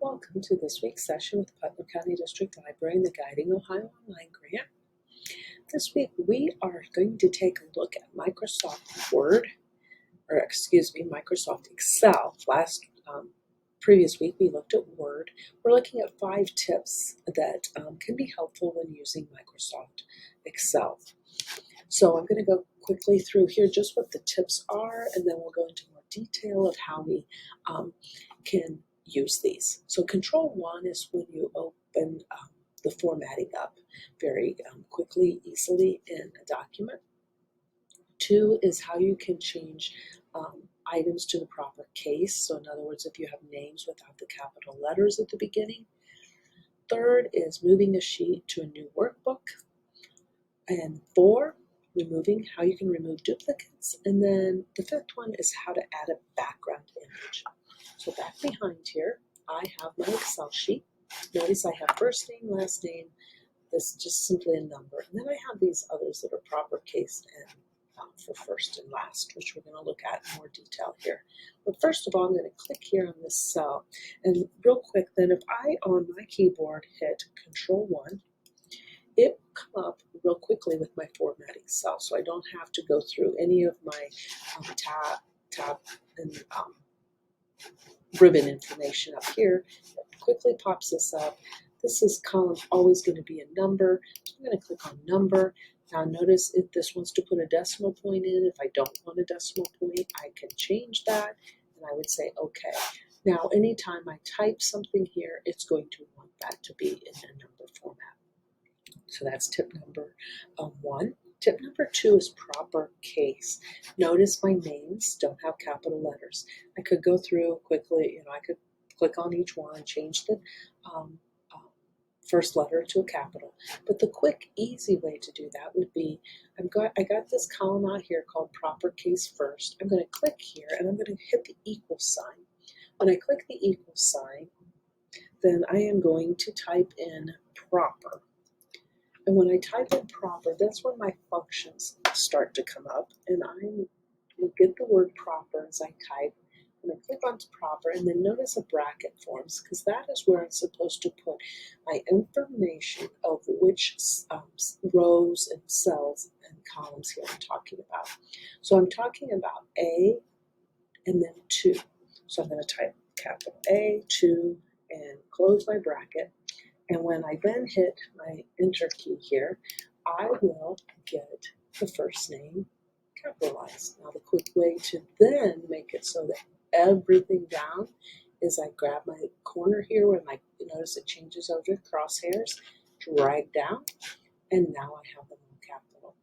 Welcome to this week's session with the Putnam County District Library and the Guiding Ohio Online Grant. This week we are going to take a look at Microsoft Word, Microsoft Excel. Previous week we looked at Word. We're looking at 5 tips that can be helpful when using Microsoft Excel. So I'm going to go quickly through here just what the tips are, and then we'll go into more detail of how we can use these. So Control 1 is when you open the formatting up very quickly, easily in a document. 2 is how you can change items to the proper case. So in other words, if you have names without the capital letters at the beginning. 3rd is moving a sheet to a new workbook. And 4, how you can remove duplicates. And then the 5th one is how to add a background image. So back behind here, I have my Excel sheet. Notice I have first name, last name. This is just simply a number. And then I have these others that are proper cased in for first and last, which we're going to look at in more detail here. But first of all, I'm going to click here on this cell. And real quick, then if I on my keyboard hit Control 1, it will come up real quickly with my formatting cell, so I don't have to go through any of my tab and ribbon information up here. It quickly pops this up. This column always going to be a number. I'm going to click on number. Now notice if this wants to put a decimal point in. If I don't want a decimal point, I can change that, and I would say OK. Now anytime I type something here, it's going to want that to be in a number format. So that's tip number 1. Tip number 2 is proper case. Notice my names don't have capital letters. I could go through quickly, I could click on each one, change the first letter to a capital. But the quick, easy way to do that would be, I got this column out here called proper case first. I'm going to click here and I'm going to hit the equal sign. When I click the equal sign, then I am going to type in proper. And when I type in proper, that's when my functions start to come up, and I will get the word proper as I type, and I click on proper, and then notice a bracket forms, because that is where I'm supposed to put my information of which rows and cells and columns here I'm talking about. So I'm talking about A and then 2. So I'm going to type capital A, 2, and close my bracket. And when I then hit my enter key here, I will get the first name capitalized. Now the quick way to then make it so that everything down is I grab my corner here where notice it changes over crosshairs, drag down, and now I have them all capital.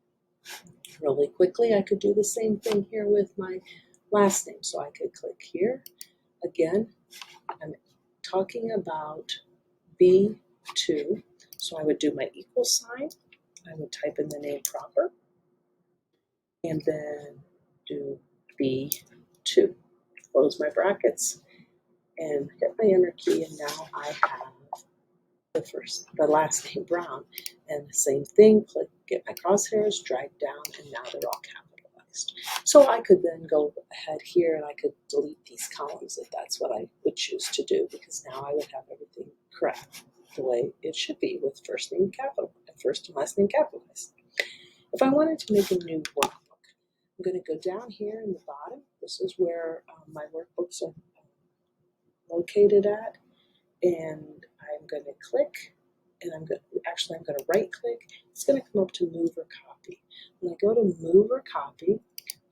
Really quickly, I could do the same thing here with my last name. So I could click here. Again, I'm talking about B2, so I would do my equal sign, I would type in the name proper, and then do B2, close my brackets, and hit my enter key, and now I have the last name Brown, and the same thing, get my crosshairs, drag down, and now they're all capitalized. So I could then go ahead here and I could delete these columns if that's what I would choose to do, because now I would have everything correct the way it should be with first name capital and first and last name capitalized. If I wanted to make a new workbook, I'm going to go down here in the bottom. This is where my workbooks are located at, and I'm going to click, and I'm going to right click. It's going to come up to move or copy. When I go to move or copy,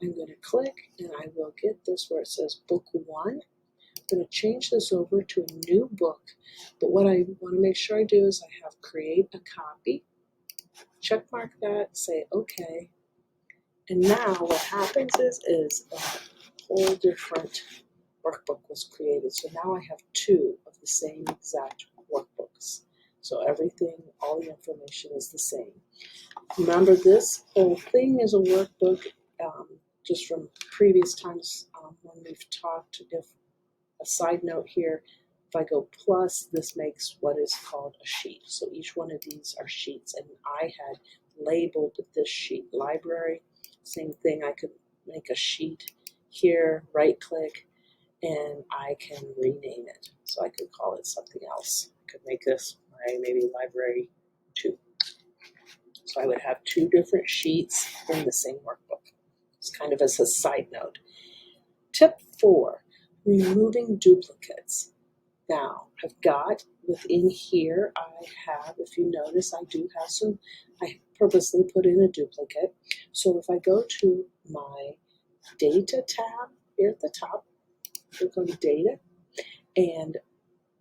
I'm going to click, and I will get this where it says book 1. I'm going to change this over to a new book, but what I want to make sure I do is I have create a copy, check mark that, say OK, and now what happens is a whole different workbook was created. So now I have 2 of the same exact workbooks. So everything, all the information is the same. Remember, this whole thing is a workbook just from previous times when we've talked. If a side note here, if I go plus, this makes what is called a sheet. So each one of these are sheets, and I had labeled this sheet library. Same thing, I could make a sheet here, right click, and I can rename it. So I could call it something else. I could make this my maybe library 2. So I would have 2 different sheets in the same workbook. It's kind of as a side note. Tip 4, removing duplicates. Now, I've got within here, I have, if you notice, I do have some, I purposely put in a duplicate. So if I go to my Data tab here at the top, click on Data, and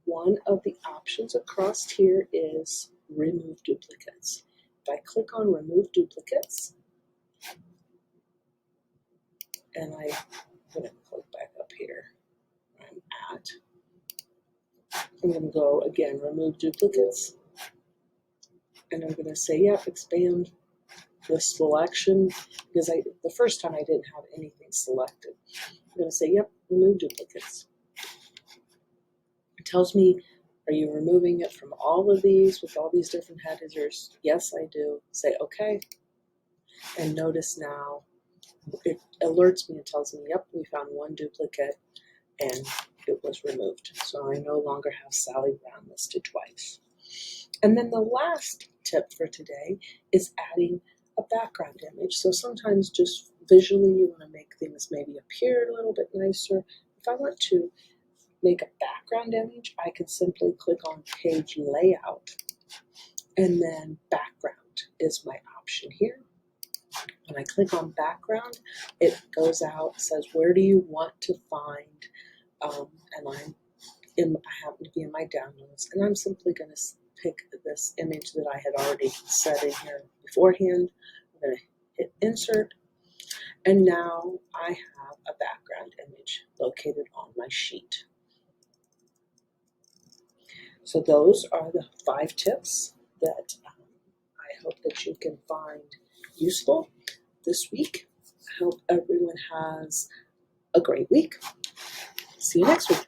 one of the options across here is Remove Duplicates. If I click on Remove Duplicates, and I'm going to click back up here where I'm at, I'm going to go again, Remove Duplicates, and I'm going to say, yep, expand the selection, because the first time I didn't have anything selected. I'm going to say, yep, Remove Duplicates. It tells me, are you removing it from all of these with all these different headers? Yes, I do. Say OK. And notice now it alerts me and tells me, yep, we found one duplicate and it was removed. So I no longer have Sally Brown listed twice. And then the last tip for today is adding a background image. So sometimes just visually you want to make things maybe appear a little bit nicer. If I want to make a background image, I can simply click on Page Layout, and then Background is my option here. When I click on Background, it goes out, says, where do you want to find, and I happen to be in my downloads, and I'm simply going to pick this image that I had already set in here beforehand. I'm going to hit Insert, and now I have a background image located on my sheet. So those are the 5 tips that I hope that you can find useful this week. I hope everyone has a great week. See you next week.